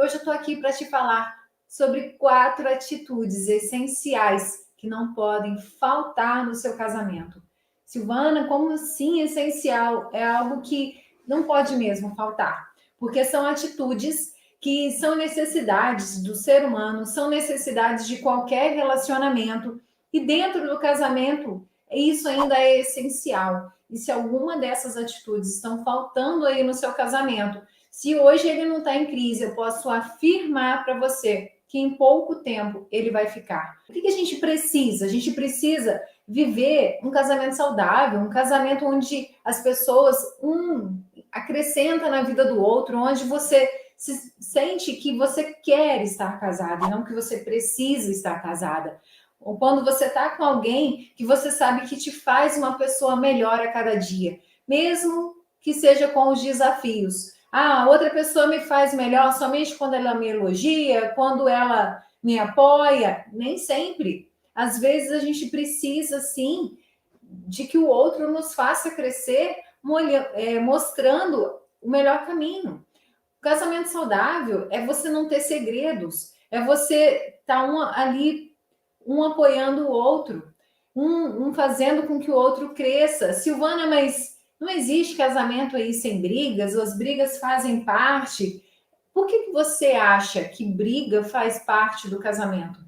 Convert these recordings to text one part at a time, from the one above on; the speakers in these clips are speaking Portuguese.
Hoje eu estou aqui para te falar sobre 4 atitudes essenciais que não podem faltar no seu casamento. Silvana, como assim essencial? É algo que não pode mesmo faltar, porque são atitudes que são necessidades do ser humano, são necessidades de qualquer relacionamento, e dentro do casamento, isso ainda é essencial. E se alguma dessas atitudes estão faltando aí no seu casamento, se hoje ele não está em crise, eu posso afirmar para você que em pouco tempo ele vai ficar. O que a gente precisa? A gente precisa viver um casamento saudável, um casamento onde as pessoas acrescentam na vida do outro, onde você se sente que você quer estar casada e não que você precisa estar casada. Ou quando você está com alguém que você sabe que te faz uma pessoa melhor a cada dia, mesmo que seja com os desafios. Ah, outra pessoa me faz melhor somente quando ela me elogia, quando ela me apoia. Nem sempre. Às vezes a gente precisa, sim, de que o outro nos faça crescer, mostrando o melhor caminho. O casamento saudável é você não ter segredos, é você estar ali, um apoiando o outro, um fazendo com que o outro cresça. Silvana, mas não existe casamento aí sem brigas, as brigas fazem parte. Por que você acha que briga faz parte do casamento?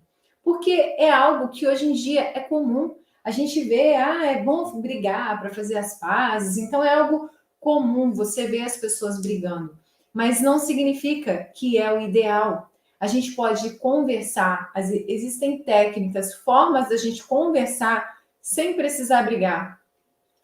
Porque é algo que hoje em dia é comum. A gente vê, é bom brigar para fazer as pazes, então é algo comum você ver as pessoas brigando. Mas não significa que é o ideal. A gente pode conversar, existem técnicas, formas da gente conversar sem precisar brigar,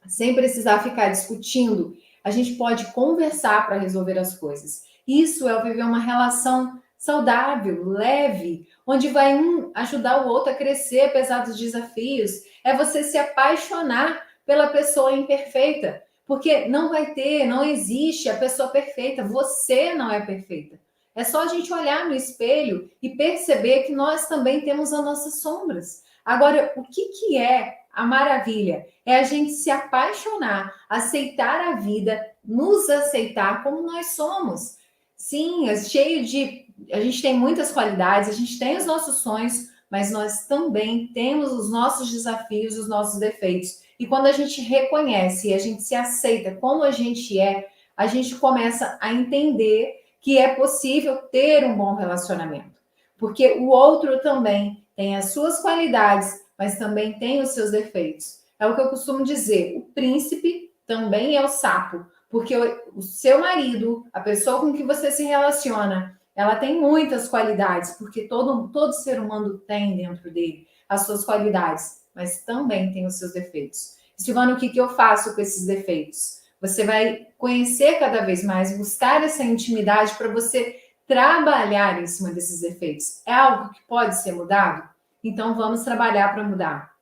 sem precisar ficar discutindo. A gente pode conversar para resolver as coisas. Isso é viver uma relação saudável, leve, onde vai um ajudar o outro a crescer apesar dos desafios. É você se apaixonar pela pessoa imperfeita, porque não existe a pessoa perfeita, você não é perfeita. É só a gente olhar no espelho e perceber que nós também temos as nossas sombras. Agora, o que é a maravilha? É a gente se apaixonar, aceitar a vida, nos aceitar como nós somos. Sim, é cheio de. A gente tem muitas qualidades, a gente tem os nossos sonhos, mas nós também temos os nossos desafios, os nossos defeitos. E quando a gente reconhece e a gente se aceita como a gente começa a entender que é possível ter um bom relacionamento. Porque o outro também tem as suas qualidades, mas também tem os seus defeitos. É o que eu costumo dizer, o príncipe também é o sapo, porque o seu marido, a pessoa com que você se relaciona, ela tem muitas qualidades, porque todo ser humano tem dentro dele as suas qualidades, mas também tem os seus defeitos. Silvana, o que eu faço com esses defeitos? Você vai conhecer cada vez mais, buscar essa intimidade para você trabalhar em cima desses defeitos. É algo que pode ser mudado? Então vamos trabalhar para mudar.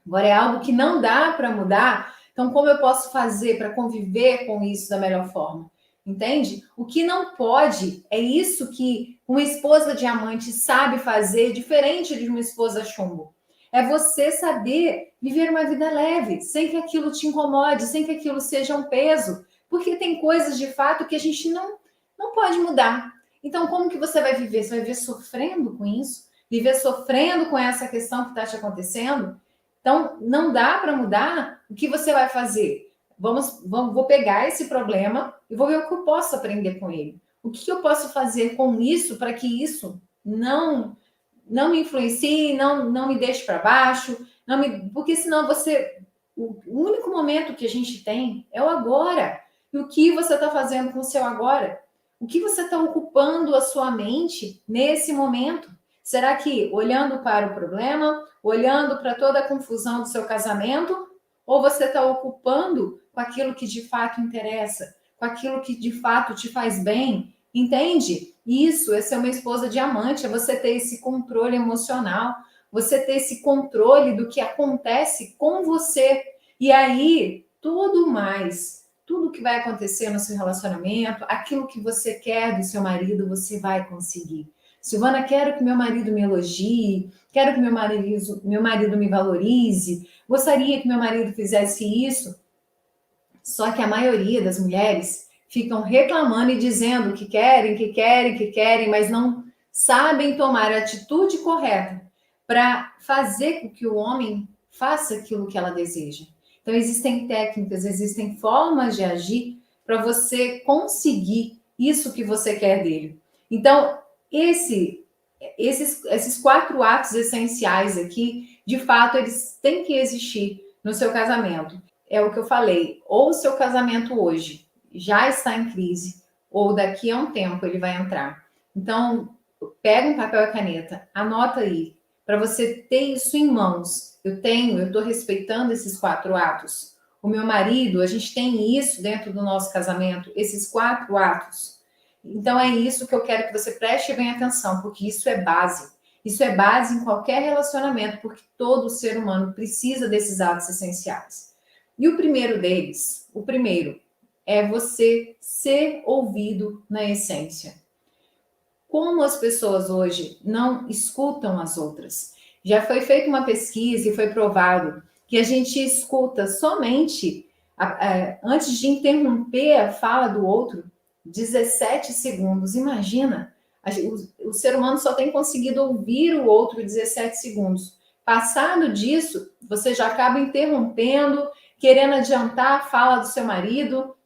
Agora é algo que não dá para mudar, então como eu posso fazer para conviver com isso da melhor forma? Entende? O que não pode é isso que uma esposa diamante sabe fazer, diferente de uma esposa chumbo. É você saber viver uma vida leve, sem que aquilo te incomode, sem que aquilo seja um peso. Porque tem coisas de fato que a gente não pode mudar. Então, como que você vai viver? Você vai viver sofrendo com isso? Viver sofrendo com essa questão que está te acontecendo? Então, não dá para mudar. O que você vai fazer? Vou pegar esse problema e vou ver o que eu posso aprender com ele. O que eu posso fazer com isso para que isso não me influencie, não me deixe para baixo, porque senão o único momento que a gente tem é o agora. E o que você está fazendo com o seu agora? O que você está ocupando a sua mente nesse momento? Será que olhando para o problema, olhando para toda a confusão do seu casamento, ou você está ocupando com aquilo que de fato interessa, com aquilo que de fato te faz bem? Entende? Isso é ser uma esposa diamante, é você ter esse controle emocional, você ter esse controle do que acontece com você. E aí, tudo mais, tudo que vai acontecer no seu relacionamento, aquilo que você quer do seu marido, você vai conseguir. Silvana, quero que meu marido me elogie, quero que meu marido me valorize, gostaria que meu marido fizesse isso. Só que a maioria das mulheres ficam reclamando e dizendo que querem, que querem, que querem, mas não sabem tomar a atitude correta para fazer com que o homem faça aquilo que ela deseja. Então, existem técnicas, existem formas de agir para você conseguir isso que você quer dele. Então, esses 4 atos essenciais aqui, de fato, eles têm que existir no seu casamento. É o que eu falei, ou o seu casamento hoje já está em crise, ou daqui a um tempo ele vai entrar. Então, pega um papel e caneta, anota aí, para você ter isso em mãos. Eu estou respeitando esses 4 atos. O meu marido, a gente tem isso dentro do nosso casamento, esses 4 atos. Então é isso que eu quero que você preste bem atenção, porque isso é base. Isso é base em qualquer relacionamento, porque todo ser humano precisa desses atos essenciais. E o primeiro deles, o primeiro, é você ser ouvido na essência. Como as pessoas hoje não escutam as outras? Já foi feita uma pesquisa e foi provado que a gente escuta somente, antes de interromper a fala do outro, 17 segundos. Imagina, o ser humano só tem conseguido ouvir o outro 17 segundos. Passado disso, você já acaba interrompendo, querendo adiantar a fala do seu marido.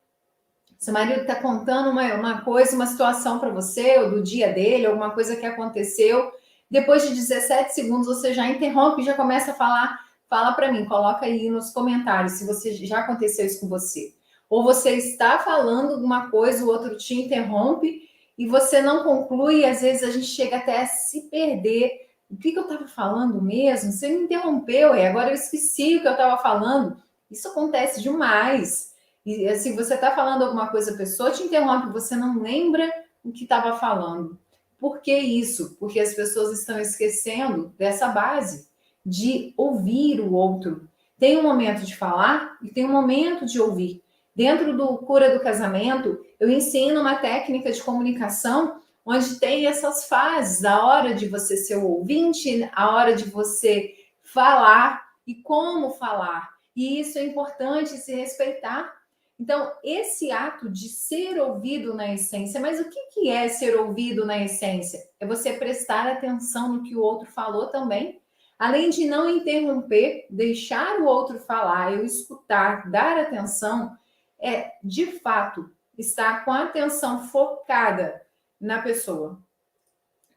Seu marido está contando uma coisa, uma situação para você, ou do dia dele, alguma coisa que aconteceu. Depois de 17 segundos, você já interrompe e já começa a falar. Fala para mim, coloca aí nos comentários se você já aconteceu isso com você. Ou você está falando alguma coisa, o outro te interrompe e você não conclui, e às vezes a gente chega até a se perder. O que eu estava falando mesmo? Você me interrompeu, agora eu esqueci o que eu estava falando. Isso acontece demais. E assim, você está falando alguma coisa, a pessoa te interrompe, você não lembra o que estava falando. Por que isso? Porque as pessoas estão esquecendo dessa base de ouvir o outro. Tem um momento de falar e tem um momento de ouvir. Dentro do Cura do Casamento, eu ensino uma técnica de comunicação onde tem essas fases, a hora de você ser o ouvinte, a hora de você falar e como falar. E isso é importante se respeitar. Então, esse ato de ser ouvido na essência, mas o que é ser ouvido na essência? É você prestar atenção no que o outro falou também, além de não interromper, deixar o outro falar, eu escutar, dar atenção, de fato estar com a atenção focada na pessoa.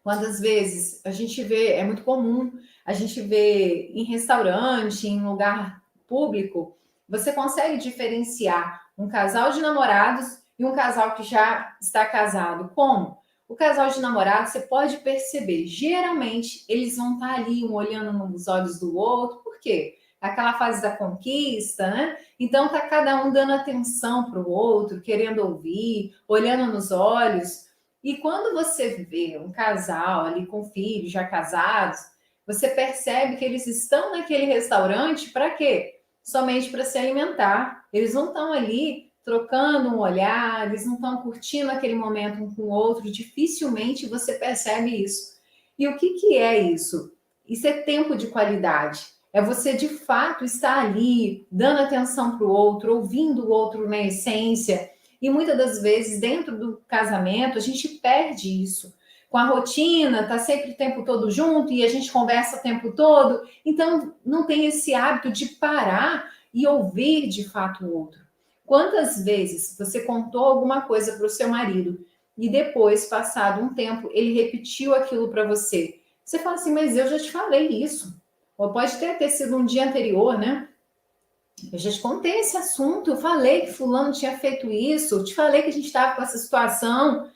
Quantas vezes a gente vê, é muito comum, a gente vê em restaurante, em lugar público, você consegue diferenciar um casal de namorados e um casal que já está casado. Como? O casal de namorados, você pode perceber, geralmente eles vão estar ali, um olhando nos olhos do outro. Por quê? Aquela fase da conquista, né? Então tá cada um dando atenção para o outro, querendo ouvir, olhando nos olhos. E quando você vê um casal ali com filhos já casados, você percebe que eles estão naquele restaurante para quê? Somente para se alimentar. Eles não estão ali trocando um olhar, eles não estão curtindo aquele momento um com o outro. Dificilmente você percebe isso. E o que é isso? Isso é tempo de qualidade. É você de fato estar ali, dando atenção para o outro, ouvindo o outro na essência. E muitas das vezes, dentro do casamento, a gente perde isso. Com a rotina, tá sempre o tempo todo junto e a gente conversa o tempo todo. Então, não tem esse hábito de parar e ouvir de fato o outro. Quantas vezes você contou alguma coisa para o seu marido e depois, passado um tempo, ele repetiu aquilo para você? Você fala assim, mas eu já te falei isso. Ou pode ter sido um dia anterior, né? Eu já te contei esse assunto, eu falei que fulano tinha feito isso, eu te falei que a gente estava com essa situação,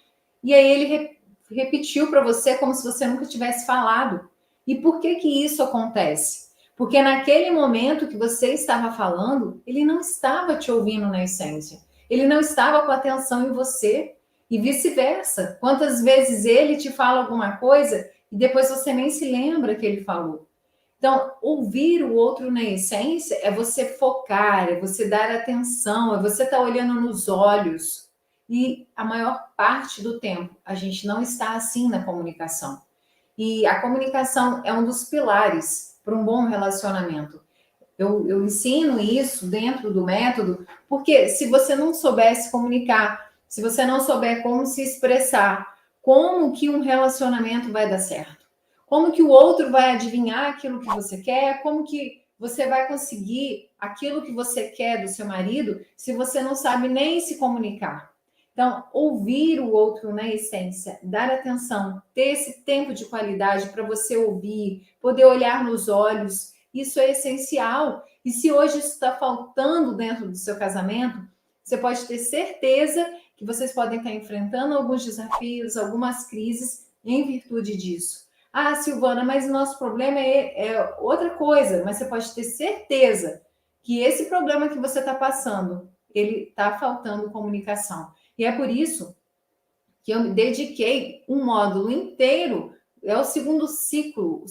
e aí ele repetiu para você como se você nunca tivesse falado. E por que que isso acontece? Porque naquele momento que você estava falando, ele não estava te ouvindo na essência. Ele não estava com atenção em você. E vice-versa. Quantas vezes ele te fala alguma coisa e depois você nem se lembra que ele falou. Então, ouvir o outro na essência é você focar, é você dar atenção, é você estar olhando nos olhos. E a maior parte do tempo a gente não está assim na comunicação. E a comunicação é um dos pilares para um bom relacionamento. Eu ensino isso dentro do método, porque se você não soubesse comunicar, se você não souber como se expressar, como que um relacionamento vai dar certo? Como que o outro vai adivinhar aquilo que você quer? Como que você vai conseguir aquilo que você quer do seu marido se você não sabe nem se comunicar? Então, ouvir o outro na essência, dar atenção, ter esse tempo de qualidade para você ouvir, poder olhar nos olhos, isso é essencial. E se hoje isso está faltando dentro do seu casamento, você pode ter certeza que vocês podem estar enfrentando alguns desafios, algumas crises em virtude disso. Ah, Silvana, mas o nosso problema é outra coisa, mas você pode ter certeza que esse problema que você está passando, ele está faltando comunicação. E é por isso que eu me dediquei um módulo inteiro, é o segundo ciclo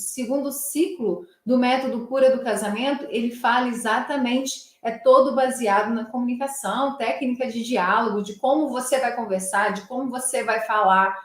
do método Cura do Casamento, ele fala exatamente, é todo baseado na comunicação, técnica de diálogo, de como você vai conversar, de como você vai falar,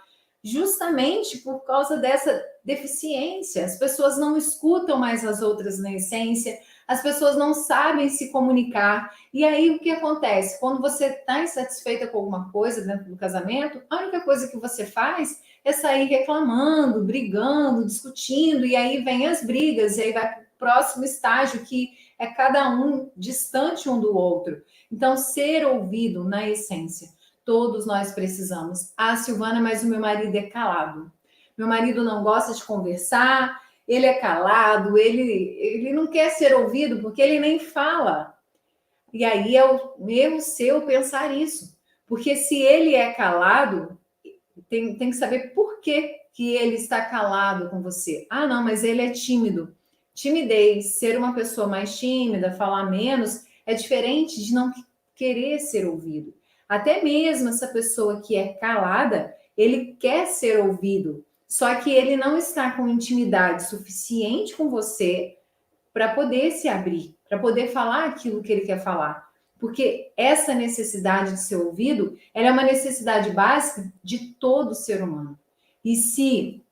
justamente por causa dessa deficiência. As pessoas não escutam mais as outras na essência, as pessoas não sabem se comunicar. E aí o que acontece? Quando você está insatisfeita com alguma coisa dentro do casamento, a única coisa que você faz é sair reclamando, brigando, discutindo, e aí vem as brigas, e aí vai para o próximo estágio, que é cada um distante um do outro. Então, ser ouvido na essência, todos nós precisamos. Ah, Silvana, mas o meu marido é calado. Meu marido não gosta de conversar, ele é calado, ele não quer ser ouvido porque ele nem fala. E aí é o erro seu pensar isso. Porque se ele é calado, tem que saber por que ele está calado com você. Ah, não, mas ele é tímido. Timidez, ser uma pessoa mais tímida, falar menos, é diferente de não querer ser ouvido. Até mesmo essa pessoa que é calada, ele quer ser ouvido, só que ele não está com intimidade suficiente com você para poder se abrir, para poder falar aquilo que ele quer falar. Porque essa necessidade de ser ouvido, ela é uma necessidade básica de todo ser humano. E se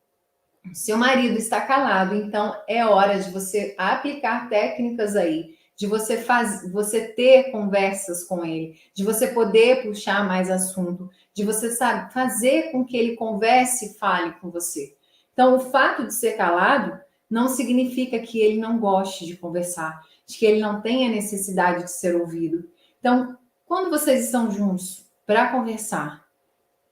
seu marido está calado, então é hora de você aplicar técnicas aí, de você ter conversas com ele, de você poder puxar mais assunto, de você fazer com que ele converse e fale com você. Então, o fato de ser calado não significa que ele não goste de conversar, de que ele não tenha necessidade de ser ouvido. Então, quando vocês estão juntos para conversar,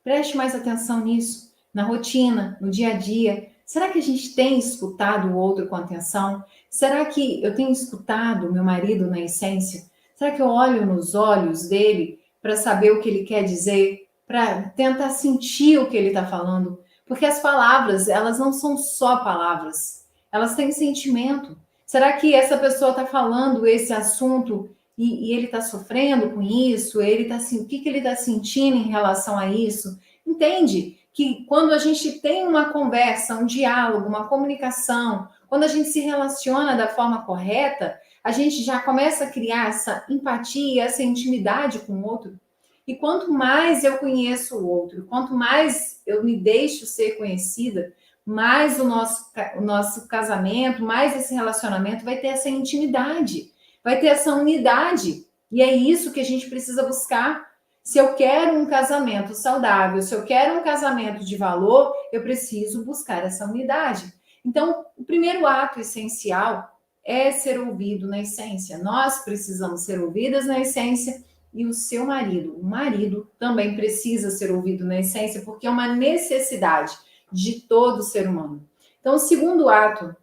preste mais atenção nisso, na rotina, no dia a dia. Será que a gente tem escutado o outro com atenção? Será que eu tenho escutado o meu marido na essência? Será que eu olho nos olhos dele para saber o que ele quer dizer? Para tentar sentir o que ele está falando? Porque as palavras, elas não são só palavras, elas têm sentimento. Será que essa pessoa está falando esse assunto e ele está sofrendo com isso? Ele tá assim, o que ele está sentindo em relação a isso? Entende? Que quando a gente tem uma conversa, um diálogo, uma comunicação, quando a gente se relaciona da forma correta, a gente já começa a criar essa empatia, essa intimidade com o outro. E quanto mais eu conheço o outro, quanto mais eu me deixo ser conhecida, mais o nosso casamento, mais esse relacionamento vai ter essa intimidade, vai ter essa unidade. E é isso que a gente precisa buscar. Se eu quero um casamento saudável, se eu quero um casamento de valor, eu preciso buscar essa unidade. Então, o primeiro ato essencial é ser ouvido na essência. Nós precisamos ser ouvidas na essência e o seu marido, o marido também precisa ser ouvido na essência, porque é uma necessidade de todo ser humano. Então, o segundo ato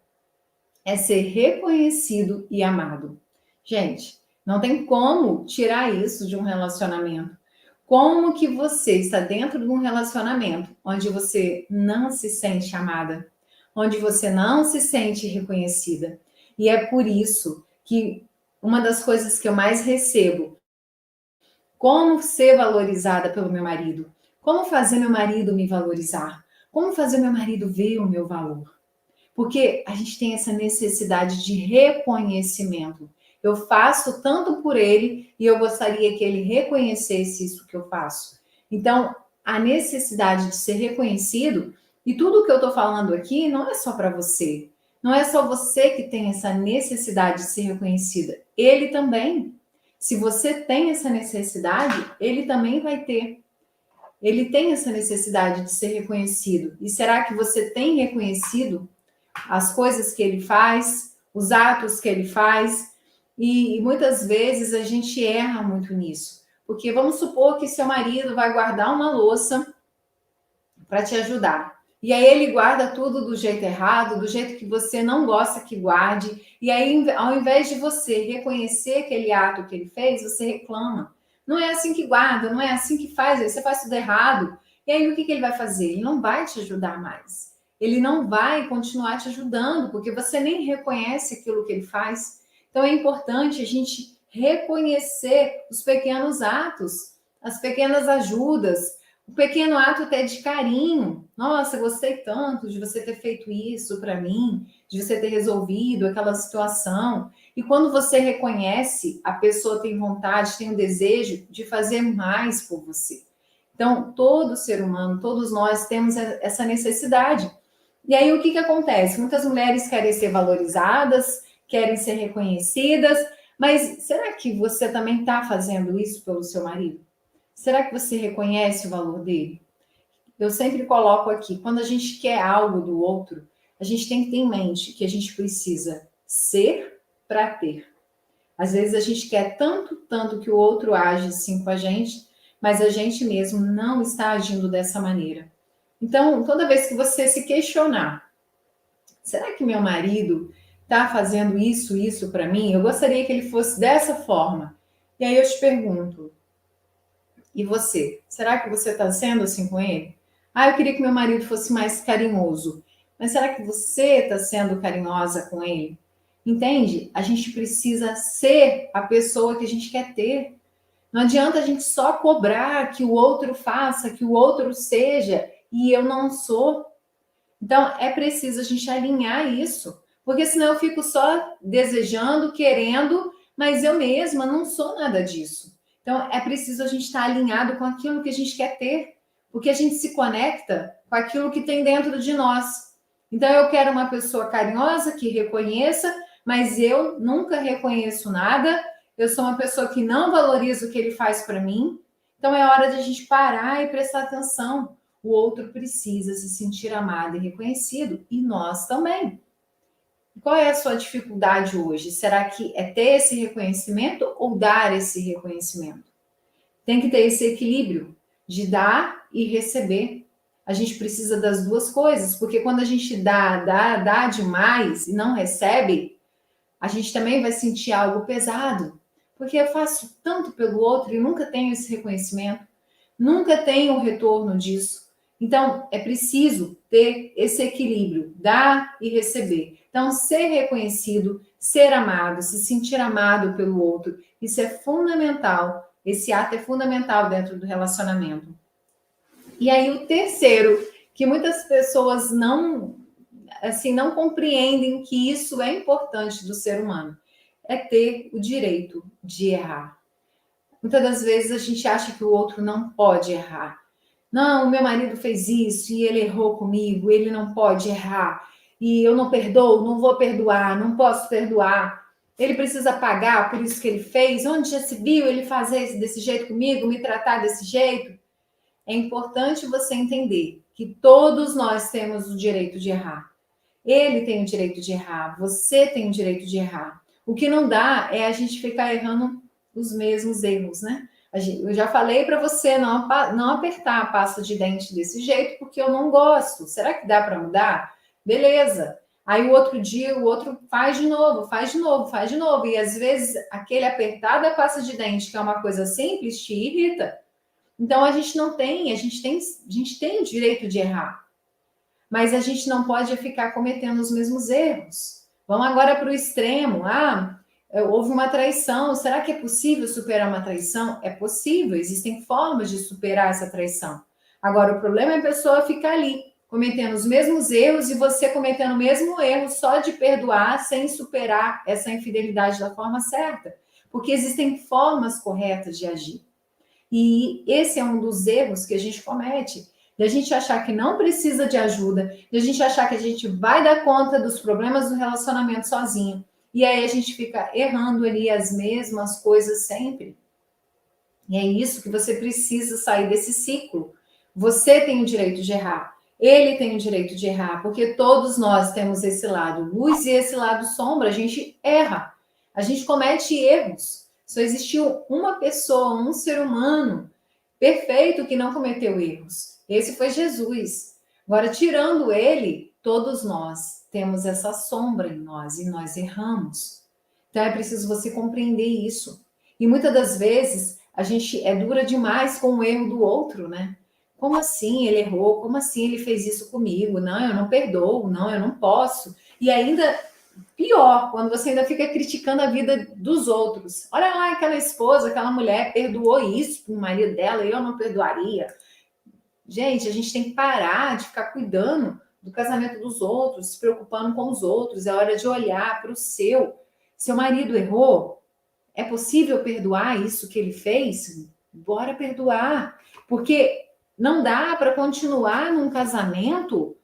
é ser reconhecido e amado. Gente, não tem como tirar isso de um relacionamento. Como que você está dentro de um relacionamento onde você não se sente amada, onde você não se sente reconhecida? E é por isso que uma das coisas que eu mais recebo, como ser valorizada pelo meu marido, como fazer meu marido me valorizar, como fazer meu marido ver o meu valor. Porque a gente tem essa necessidade de reconhecimento. Eu faço tanto por ele e eu gostaria que ele reconhecesse isso que eu faço. Então, a necessidade de ser reconhecido, e tudo que eu estou falando aqui não é só para você. Não é só você que tem essa necessidade de ser reconhecida. Ele também. Se você tem essa necessidade, ele também vai ter. ele tem essa necessidade de ser reconhecido. E será que você tem reconhecido as coisas que ele faz, os atos que ele faz? E muitas vezes a gente erra muito nisso. Porque vamos supor que seu marido vai guardar uma louça para te ajudar. E aí ele guarda tudo do jeito errado, do jeito que você não gosta que guarde. E aí, ao invés de você reconhecer aquele ato que ele fez, você reclama. Não é assim que guarda, não é assim que faz, você faz tudo errado. E aí o que ele vai fazer? Ele não vai te ajudar mais. Ele não vai continuar te ajudando, porque você nem reconhece aquilo que ele faz. Então é importante a gente reconhecer os pequenos atos, as pequenas ajudas, o pequeno ato até de carinho. Nossa, gostei tanto de você ter feito isso para mim, de você ter resolvido aquela situação. E quando você reconhece, a pessoa tem vontade, tem o desejo de fazer mais por você. Então, todo ser humano, todos nós temos essa necessidade. E aí, o que acontece? Muitas mulheres querem ser valorizadas, querem ser reconhecidas, mas será que você também está fazendo isso pelo seu marido? Será que você reconhece o valor dele? Eu sempre coloco aqui, quando a gente quer algo do outro, a gente tem que ter em mente que a gente precisa ser para ter. Às vezes a gente quer tanto que o outro age assim com a gente, mas a gente mesmo não está agindo dessa maneira. Então, toda vez que você se questionar, será que meu marido está fazendo isso para mim? Eu gostaria que ele fosse dessa forma. E aí eu te pergunto, e você? Será que você está sendo assim com ele? Ah, eu queria que meu marido fosse mais carinhoso. Mas será que você está sendo carinhosa com ele? Entende? A gente precisa ser a pessoa que a gente quer ter. Não adianta a gente só cobrar que o outro faça, que o outro seja, e eu não sou. Então, é preciso a gente alinhar isso. Porque senão eu fico só desejando, querendo, mas eu mesma não sou nada disso. Então, é preciso a gente estar alinhado com aquilo que a gente quer ter, porque a gente se conecta com aquilo que tem dentro de nós. Então, eu quero uma pessoa carinhosa que reconheça, mas eu nunca reconheço nada. Eu sou uma pessoa que não valoriza o que ele faz para mim. Então, é hora de a gente parar e prestar atenção. O outro precisa se sentir amado e reconhecido, e nós também. Qual é a sua dificuldade hoje? Será que é ter esse reconhecimento ou dar esse reconhecimento? Tem que ter esse equilíbrio de dar e receber. A gente precisa das duas coisas, porque quando a gente dá demais e não recebe, a gente também vai sentir algo pesado, porque eu faço tanto pelo outro e nunca tenho esse reconhecimento, nunca tenho o retorno disso. Então, é preciso ter esse equilíbrio, dar e receber. Então, ser reconhecido, ser amado, se sentir amado pelo outro, isso é fundamental. Esse ato é fundamental dentro do relacionamento. E aí, o terceiro, que muitas pessoas não compreendem que isso é importante do ser humano, é ter o direito de errar. Muitas das vezes a gente acha que o outro não pode errar. Não, meu marido fez isso e ele errou comigo, ele não pode errar. E eu não perdoo, não vou perdoar, não posso perdoar. Ele precisa pagar por isso que ele fez. Onde já se viu ele fazer desse jeito comigo, me tratar desse jeito? É importante você entender que todos nós temos o direito de errar. Ele tem o direito de errar, você tem o direito de errar. O que não dá é a gente ficar errando os mesmos erros, né? Eu já falei para você não apertar a pasta de dente desse jeito, porque eu não gosto. Será que dá para mudar? Beleza. Aí o outro dia o outro faz de novo, faz de novo, faz de novo. E às vezes aquele apertar da pasta de dente, que é uma coisa simples, te irrita. Então a gente tem o direito de errar, mas a gente não pode ficar cometendo os mesmos erros. Vamos agora para o extremo. Houve uma traição. Será que é possível superar uma traição? É possível, existem formas de superar essa traição. Agora, o problema é a pessoa ficar ali, cometendo os mesmos erros e você cometendo o mesmo erro só de perdoar sem superar essa infidelidade da forma certa. Porque existem formas corretas de agir. E esse é um dos erros que a gente comete, de a gente achar que não precisa de ajuda, de a gente achar que a gente vai dar conta dos problemas do relacionamento sozinho. E aí a gente fica errando ali as mesmas coisas sempre. E é isso que você precisa sair desse ciclo. Você tem o direito de errar. Ele tem o direito de errar, porque todos nós temos esse lado luz e esse lado sombra. A gente erra, a gente comete erros. Só existiu uma pessoa, um ser humano perfeito que não cometeu erros. Esse foi Jesus. Agora, tirando ele, todos nós temos essa sombra em nós e nós erramos. Então é preciso você compreender isso. E muitas das vezes a gente é dura demais com o erro do outro, né? Como assim ele errou? Como assim ele fez isso comigo? Não, eu não perdoo, não, eu não posso. E ainda pior, quando você ainda fica criticando a vida dos outros. Olha lá, aquela esposa, aquela mulher perdoou isso para o marido dela, eu não perdoaria. Gente, a gente tem que parar de ficar cuidando do casamento dos outros, se preocupando com os outros. É hora de olhar para o seu. Seu marido errou? É possível perdoar isso que ele fez? Bora perdoar. Porque não dá para continuar num casamento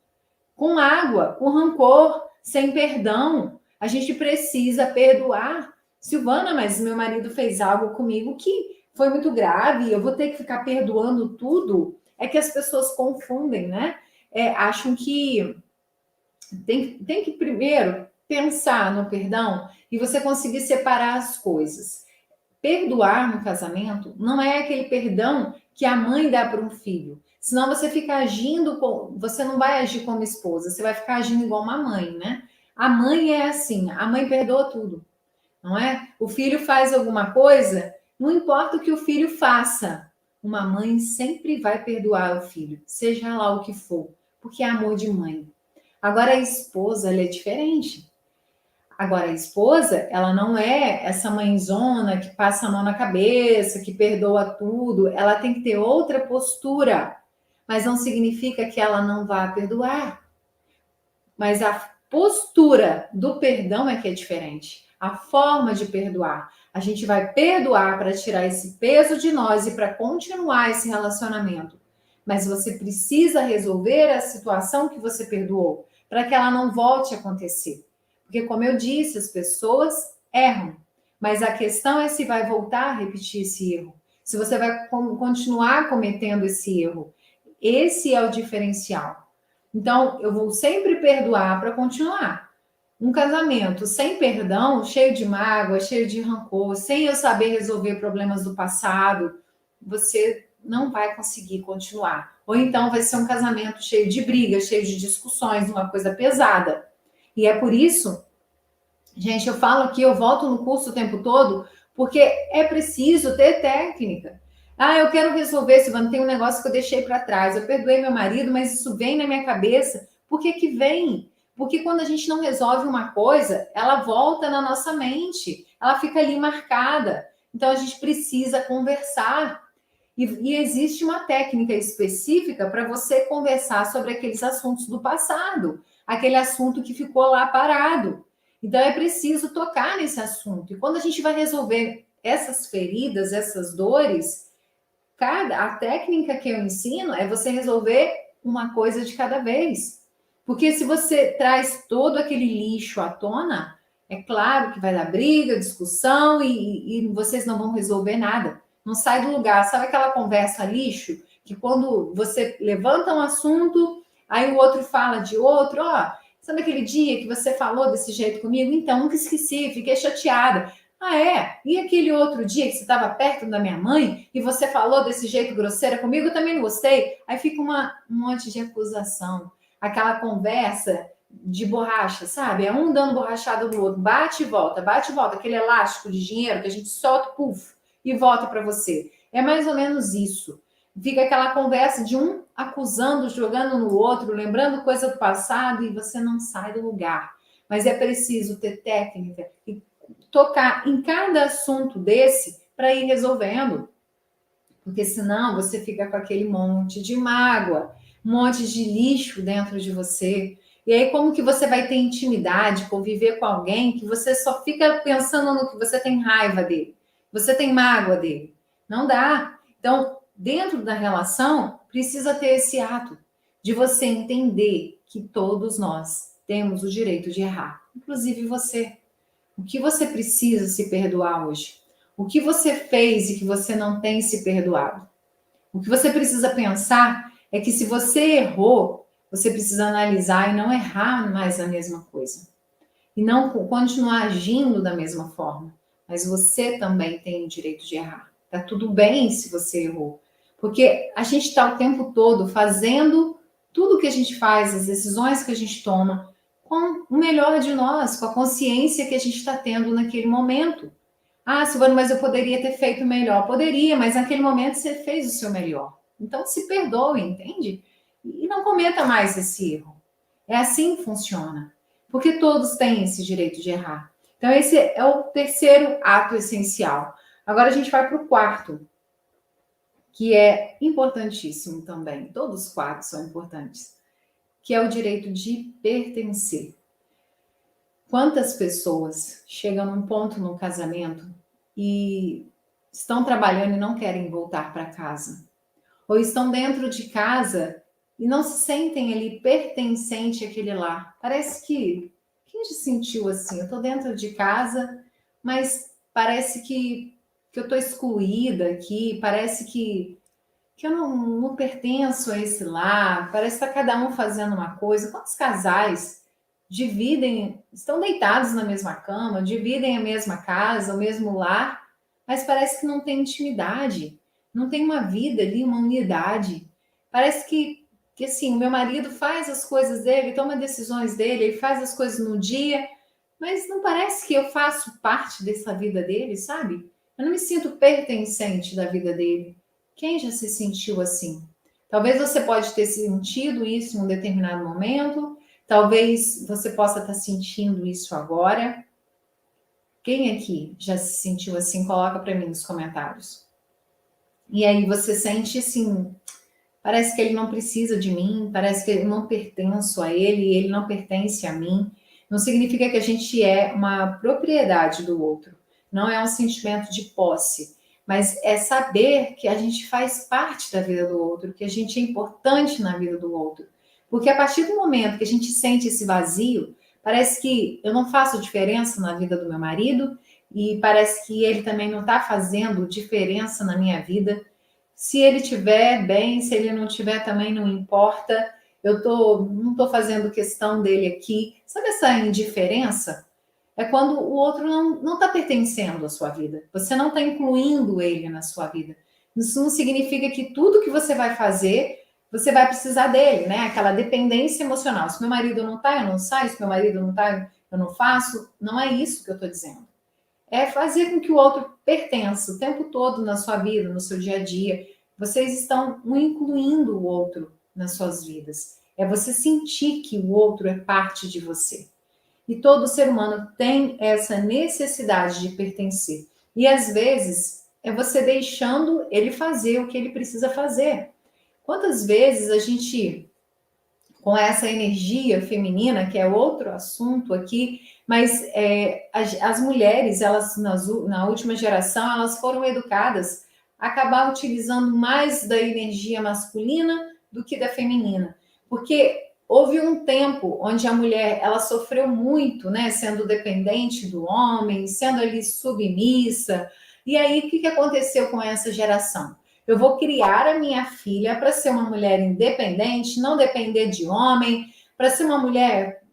com água, com rancor, sem perdão. A gente precisa perdoar. Silvana, mas meu marido fez algo comigo que foi muito grave, eu vou ter que ficar perdoando tudo. É que as pessoas confundem, né? Acham que tem que primeiro pensar no perdão e você conseguir separar as coisas. Perdoar no casamento não é aquele perdão que a mãe dá para um filho. Senão você fica agindo, você não vai agir como esposa, você vai ficar agindo igual uma mãe, né? A mãe é assim, a mãe perdoa tudo, não é? O filho faz alguma coisa, não importa o que o filho faça, uma mãe sempre vai perdoar o filho, seja lá o que for, porque é amor de mãe. Agora a esposa, ela é diferente. Agora, a esposa, ela não é essa mãezona que passa a mão na cabeça, que perdoa tudo. Ela tem que ter outra postura. Mas não significa que ela não vá perdoar. Mas a postura do perdão é que é diferente. A forma de perdoar. A gente vai perdoar para tirar esse peso de nós e para continuar esse relacionamento. Mas você precisa resolver a situação que você perdoou, para que ela não volte a acontecer. Porque, como eu disse, as pessoas erram. Mas a questão é se vai voltar a repetir esse erro. Se você vai continuar cometendo esse erro. Esse é o diferencial. Então, eu vou sempre perdoar para continuar. Um casamento sem perdão, cheio de mágoa, cheio de rancor, sem eu saber resolver problemas do passado, você não vai conseguir continuar. Ou então vai ser um casamento cheio de brigas, cheio de discussões, uma coisa pesada. E é por isso, gente, eu falo aqui, eu volto no curso o tempo todo, porque é preciso ter técnica. Ah, eu quero resolver, Silvana, tem um negócio que eu deixei para trás. Eu perdoei meu marido, mas isso vem na minha cabeça. Por que que vem? Porque quando a gente não resolve uma coisa, ela volta na nossa mente, ela fica ali marcada. Então a gente precisa conversar. E existe uma técnica específica para você conversar sobre aqueles assuntos do passado, aquele assunto que ficou lá parado. Então é preciso tocar nesse assunto. E quando a gente vai resolver essas feridas, essas dores, a técnica que eu ensino é você resolver uma coisa de cada vez. Porque se você traz todo aquele lixo à tona, é claro que vai dar briga, discussão e vocês não vão resolver nada. Não sai do lugar. Sabe aquela conversa lixo? Que quando você levanta um assunto, aí o outro fala de outro, ó, sabe aquele dia que você falou desse jeito comigo? Então, nunca esqueci, fiquei chateada. Ah, é? E aquele outro dia que você estava perto da minha mãe e você falou desse jeito grosseiro comigo, eu também não gostei. Aí fica um monte de acusação. Aquela conversa de borracha, sabe? É um dando borrachada no outro. Bate e volta, bate e volta. Aquele elástico de dinheiro que a gente solta, puf, e volta para você. É mais ou menos isso. Fica aquela conversa de um acusando, jogando no outro, lembrando coisa do passado e você não sai do lugar. Mas é preciso ter técnica e tocar em cada assunto desse para ir resolvendo. Porque senão você fica com aquele monte de mágoa, um monte de lixo dentro de você. E aí, como que você vai ter intimidade, conviver com alguém que você só fica pensando no que você tem raiva dele, você tem mágoa dele? Não dá. Então, dentro da relação, precisa ter esse ato de você entender que todos nós temos o direito de errar, inclusive você. O que você precisa se perdoar hoje? O que você fez e que você não tem se perdoado? O que você precisa pensar é que se você errou, você precisa analisar e não errar mais a mesma coisa. E não continuar agindo da mesma forma. Mas você também tem o direito de errar. Tá tudo bem se você errou. Porque a gente está o tempo todo fazendo tudo que a gente faz, as decisões que a gente toma, com o melhor de nós, com a consciência que a gente está tendo naquele momento. Ah, Silvana, mas eu poderia ter feito melhor. Poderia, mas naquele momento você fez o seu melhor. Então se perdoe, entende? E não cometa mais esse erro. É assim que funciona. Porque todos têm esse direito de errar. Então, esse é o terceiro ato essencial. Agora a gente vai para o quarto, que é importantíssimo também. Todos os quatro são importantes, que é o direito de pertencer. Quantas pessoas chegam num ponto no casamento e estão trabalhando e não querem voltar para casa? Ou estão dentro de casa e não se sentem ali pertencente àquele lar? Parece que quem se sentiu assim? Eu estou dentro de casa, mas parece que eu estou excluída aqui, parece que eu não pertenço a esse lar, parece que está cada um fazendo uma coisa. Quantos casais dividem, estão deitados na mesma cama, dividem a mesma casa, o mesmo lar, mas parece que não tem intimidade, não tem uma vida ali, uma unidade. Parece que assim, o meu marido faz as coisas dele, toma decisões dele, ele faz as coisas no dia, mas não parece que eu faço parte dessa vida dele, sabe? Eu não me sinto pertencente da vida dele. Quem já se sentiu assim? Talvez você pode ter sentido isso em um determinado momento, talvez você possa estar sentindo isso agora. Quem aqui já se sentiu assim? Coloca para mim nos comentários. E aí você sente assim, parece que ele não precisa de mim, parece que eu não pertenço a ele, e ele não pertence a mim. Não significa que a gente é uma propriedade do outro. Não é um sentimento de posse, mas é saber que a gente faz parte da vida do outro, que a gente é importante na vida do outro. Porque a partir do momento que a gente sente esse vazio, parece que eu não faço diferença na vida do meu marido e parece que ele também não está fazendo diferença na minha vida. Se ele tiver bem, se ele não tiver também não importa. Não estou fazendo questão dele aqui. Sabe essa indiferença? É quando o outro não está pertencendo à sua vida. Você não está incluindo ele na sua vida. Isso não significa que tudo que você vai fazer, você vai precisar dele, né? Aquela dependência emocional. Se meu marido não está, eu não saio. Se meu marido não está, eu não faço. Não é isso que eu estou dizendo. É fazer com que o outro pertença o tempo todo na sua vida, no seu dia a dia. Vocês estão incluindo o outro nas suas vidas. É você sentir que o outro é parte de você. E todo ser humano tem essa necessidade de pertencer. E às vezes é você deixando ele fazer o que ele precisa fazer. Quantas vezes a gente, com essa energia feminina, que é outro assunto aqui, mas as mulheres, elas na última geração, elas foram educadas a acabar utilizando mais da energia masculina do que da feminina, porque houve um tempo onde a mulher ela sofreu muito, né, sendo dependente do homem, sendo ali submissa. E aí o que aconteceu com essa geração? Eu vou criar a minha filha para ser uma mulher independente, não depender de homem, para ser uma mulher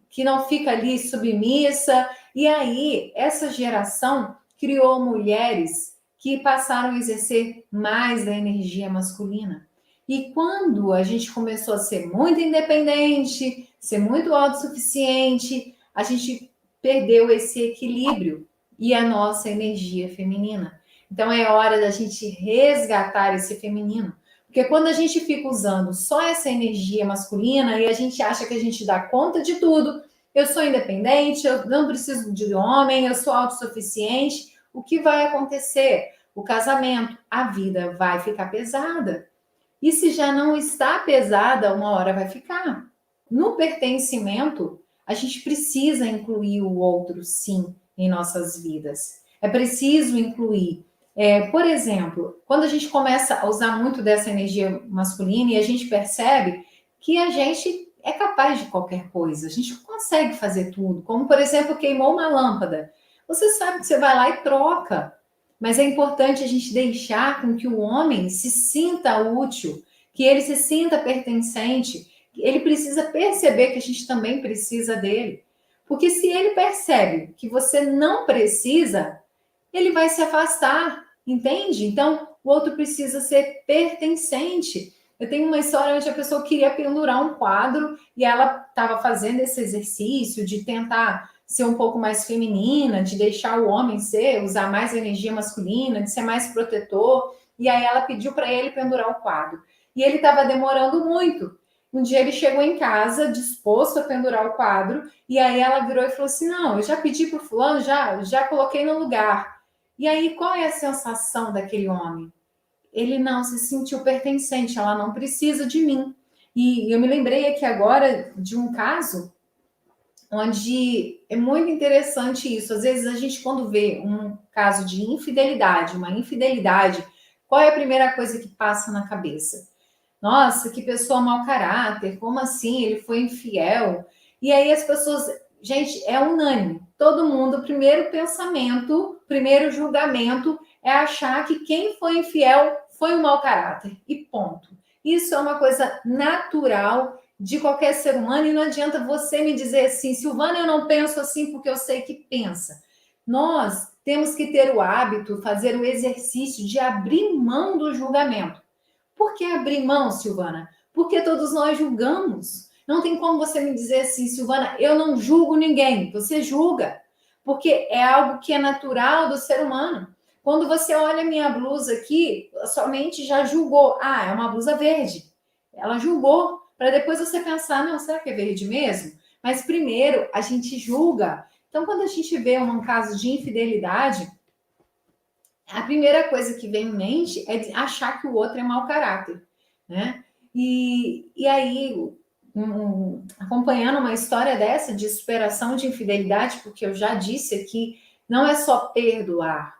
que não fica ali submissa. E aí, essa geração criou mulheres que passaram a exercer mais da energia masculina. E quando a gente começou a ser muito independente, ser muito autossuficiente, a gente perdeu esse equilíbrio e a nossa energia feminina. Então é hora da gente resgatar esse feminino. Porque quando a gente fica usando só essa energia masculina e a gente acha que a gente dá conta de tudo, eu sou independente, eu não preciso de homem, eu sou autossuficiente, o que vai acontecer? O casamento, a vida vai ficar pesada. E se já não está pesada, uma hora vai ficar. No pertencimento, a gente precisa incluir o outro, sim, em nossas vidas. É preciso incluir. Por exemplo, quando a gente começa a usar muito dessa energia masculina e a gente percebe que a gente é capaz de qualquer coisa, a gente consegue fazer tudo. Como, por exemplo, queimou uma lâmpada. Você sabe que você vai lá e troca. Mas é importante a gente deixar com que o homem se sinta útil, que ele se sinta pertencente. Ele precisa perceber que a gente também precisa dele. Porque se ele percebe que você não precisa, ele vai se afastar, entende? Então, o outro precisa ser pertencente. Eu tenho uma história onde a pessoa queria pendurar um quadro e ela estava fazendo esse exercício de tentar ser um pouco mais feminina, de deixar o homem ser, usar mais energia masculina, de ser mais protetor. E aí ela pediu para ele pendurar o quadro. E ele estava demorando muito. Um dia ele chegou em casa disposto a pendurar o quadro e aí ela virou e falou assim: "Não, eu já pedi para o fulano, já coloquei no lugar". E aí qual é a sensação daquele homem? Ele não se sentiu pertencente, ela não precisa de mim. E eu me lembrei aqui agora de um caso onde é muito interessante isso. Às vezes a gente, quando vê um caso de infidelidade, uma infidelidade, qual é a primeira coisa que passa na cabeça? Nossa, que pessoa mau caráter, como assim? Ele foi infiel. E aí as pessoas, gente, é unânime. Todo mundo, o primeiro pensamento, primeiro julgamento é achar que quem foi infiel foi um mau caráter. E ponto. Isso é uma coisa natural de qualquer ser humano e não adianta você me dizer assim, Silvana, eu não penso assim porque eu sei que pensa. Nós temos que ter o hábito, fazer o exercício de abrir mão do julgamento. Por que abrir mão, Silvana? Porque todos nós julgamos. Não tem como você me dizer assim, Silvana, eu não julgo ninguém. Você julga. Porque é algo que é natural do ser humano. Quando você olha minha blusa aqui, a sua mente já julgou. Ah, é uma blusa verde. Ela julgou. Para depois você pensar, não, será que é verde mesmo? Mas primeiro a gente julga. Então, quando a gente vê um caso de infidelidade, a primeira coisa que vem em mente é achar que o outro é mau caráter, né? E aí, acompanhando uma história dessa de superação de infidelidade, porque eu já disse aqui, não é só perdoar.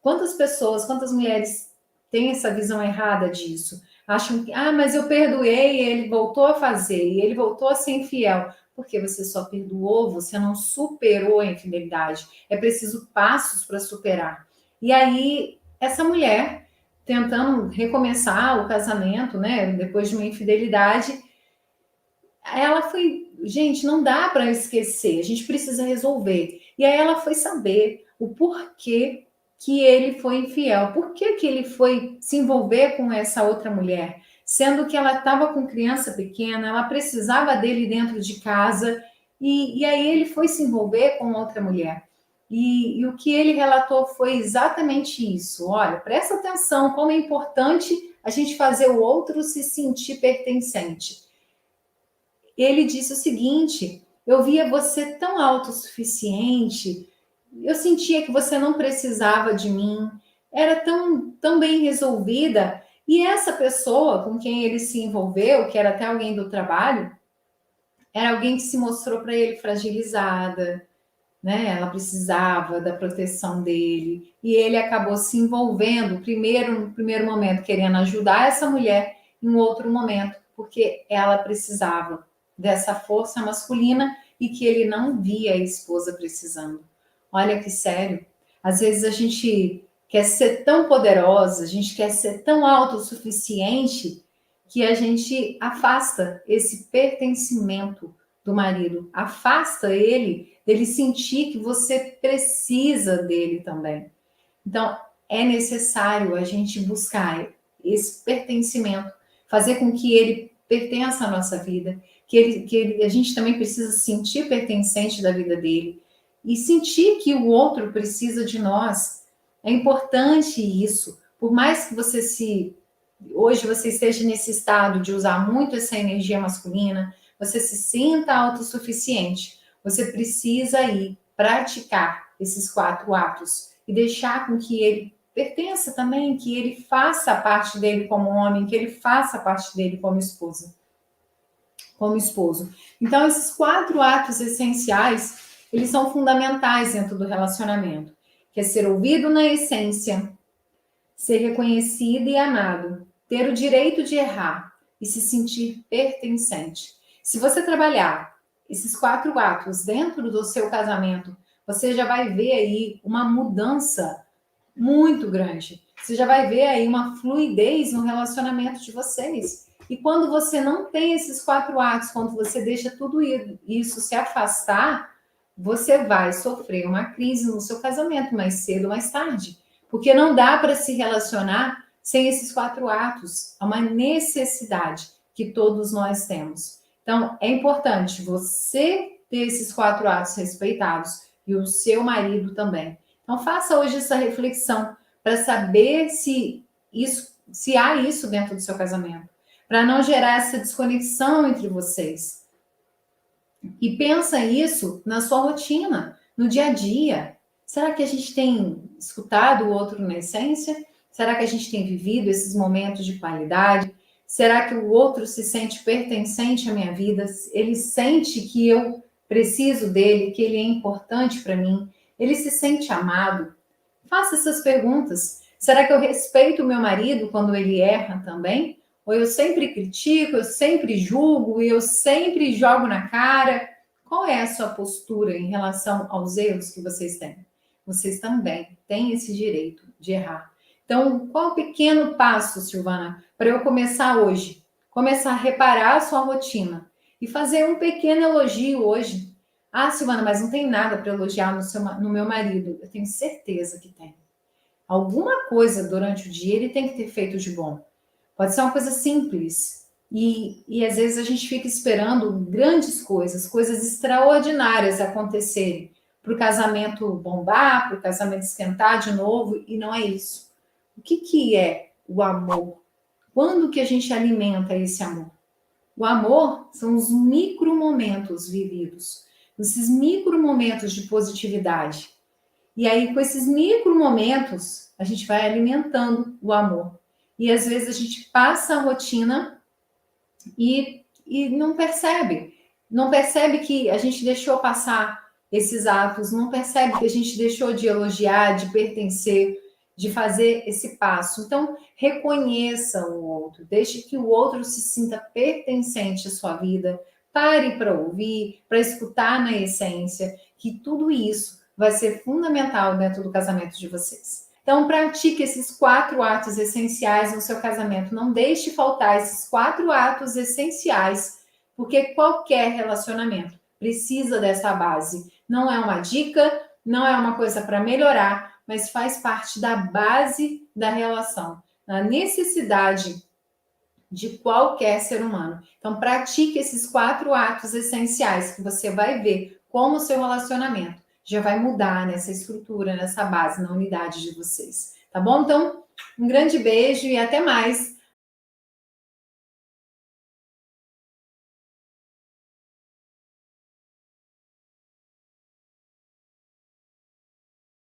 Quantas pessoas, quantas mulheres têm essa visão errada disso? Acham que, mas eu perdoei e ele voltou a fazer, e ele voltou a ser infiel. Porque você só perdoou, você não superou a infidelidade. É preciso passos para superar. E aí, essa mulher, tentando recomeçar o casamento, né, depois de uma infidelidade, ela foi, gente, não dá para esquecer, a gente precisa resolver. E aí ela foi saber o porquê que ele foi infiel, por que que ele foi se envolver com essa outra mulher, sendo que ela estava com criança pequena, ela precisava dele dentro de casa, e aí ele foi se envolver com outra mulher. E o que ele relatou foi exatamente isso. Olha, presta atenção como é importante a gente fazer o outro se sentir pertencente. Ele disse o seguinte: eu via você tão autossuficiente, eu sentia que você não precisava de mim, era tão bem resolvida. E essa pessoa com quem ele se envolveu, que era até alguém do trabalho, era alguém que se mostrou para ele fragilizada, né? Ela precisava da proteção dele. E ele acabou se envolvendo, primeiro, no primeiro momento, querendo ajudar essa mulher, em um outro momento, porque ela precisava dessa força masculina e que ele não via a esposa precisando. Olha que sério. Às vezes a gente quer ser tão poderosa, a gente quer ser tão autossuficiente que a gente afasta esse pertencimento do marido, afasta ele dele sentir que você precisa dele também. Então, é necessário a gente buscar esse pertencimento, fazer com que ele pertença à nossa vida, a gente também precisa sentir pertencente da vida dele e sentir que o outro precisa de nós. É importante isso. Por mais que hoje você esteja nesse estado de usar muito essa energia masculina, você se sinta autossuficiente, você precisa ir praticar esses 4 atos e deixar com que ele pertença também, que ele faça a parte dele como homem, que ele faça a parte dele como esposa, como esposo. Então, esses 4 atos essenciais, eles são fundamentais dentro do relacionamento, que é ser ouvido na essência, ser reconhecido e amado, ter o direito de errar e se sentir pertencente. Se você trabalhar esses 4 atos dentro do seu casamento, você já vai ver aí uma mudança muito grande. Você já vai ver aí uma fluidez no relacionamento de vocês. E quando você não tem esses 4 atos, quando você deixa tudo isso se afastar, você vai sofrer uma crise no seu casamento mais cedo ou mais tarde. Porque não dá para se relacionar sem esses 4 atos. É uma necessidade que todos nós temos. Então, é importante você ter esses 4 atos respeitados e o seu marido também. Então, faça hoje essa reflexão para saber se há isso dentro do seu casamento, para não gerar essa desconexão entre vocês. E pensa isso na sua rotina, no dia a dia. Será que a gente tem escutado o outro na essência? Será que a gente tem vivido esses momentos de qualidade? Será que o outro se sente pertencente à minha vida? Ele sente que eu preciso dele, que ele é importante para mim? Ele se sente amado? Faça essas perguntas. Será que eu respeito o meu marido quando ele erra também? Ou eu sempre critico, eu sempre julgo e eu sempre jogo na cara? Qual é a sua postura em relação aos erros que vocês têm? Vocês também têm esse direito de errar. Então, qual o pequeno passo, Silvana, para eu começar hoje? Começar a reparar a sua rotina e fazer um pequeno elogio hoje. Ah, Silvana, mas não tem nada para elogiar no meu marido. Eu tenho certeza que tem. Alguma coisa durante o dia ele tem que ter feito de bom. Pode ser uma coisa simples. E às vezes a gente fica esperando grandes coisas, coisas extraordinárias acontecerem para o casamento bombar, para o casamento esquentar de novo, e não é isso. O que é o amor? Quando que a gente alimenta esse amor? O amor são os micro momentos vividos, esses micro momentos de positividade. E aí, com esses micro momentos, a gente vai alimentando o amor. E às vezes a gente passa a rotina e não percebe. Não percebe que a gente deixou passar esses atos, não percebe que a gente deixou de elogiar, de pertencer, de fazer esse passo. Então, reconheça o outro, deixe que o outro se sinta pertencente à sua vida, pare para ouvir, para escutar na essência, que tudo isso vai ser fundamental dentro do casamento de vocês. Então, pratique esses 4 atos essenciais no seu casamento. Não deixe faltar esses 4 atos essenciais, porque qualquer relacionamento precisa dessa base. Não é uma dica, não é uma coisa para melhorar, mas faz parte da base da relação, da necessidade de qualquer ser humano. Então, pratique esses 4 atos essenciais que você vai ver como o seu relacionamento já vai mudar nessa estrutura, nessa base, na unidade de vocês. Tá bom? Então, um grande beijo e até mais.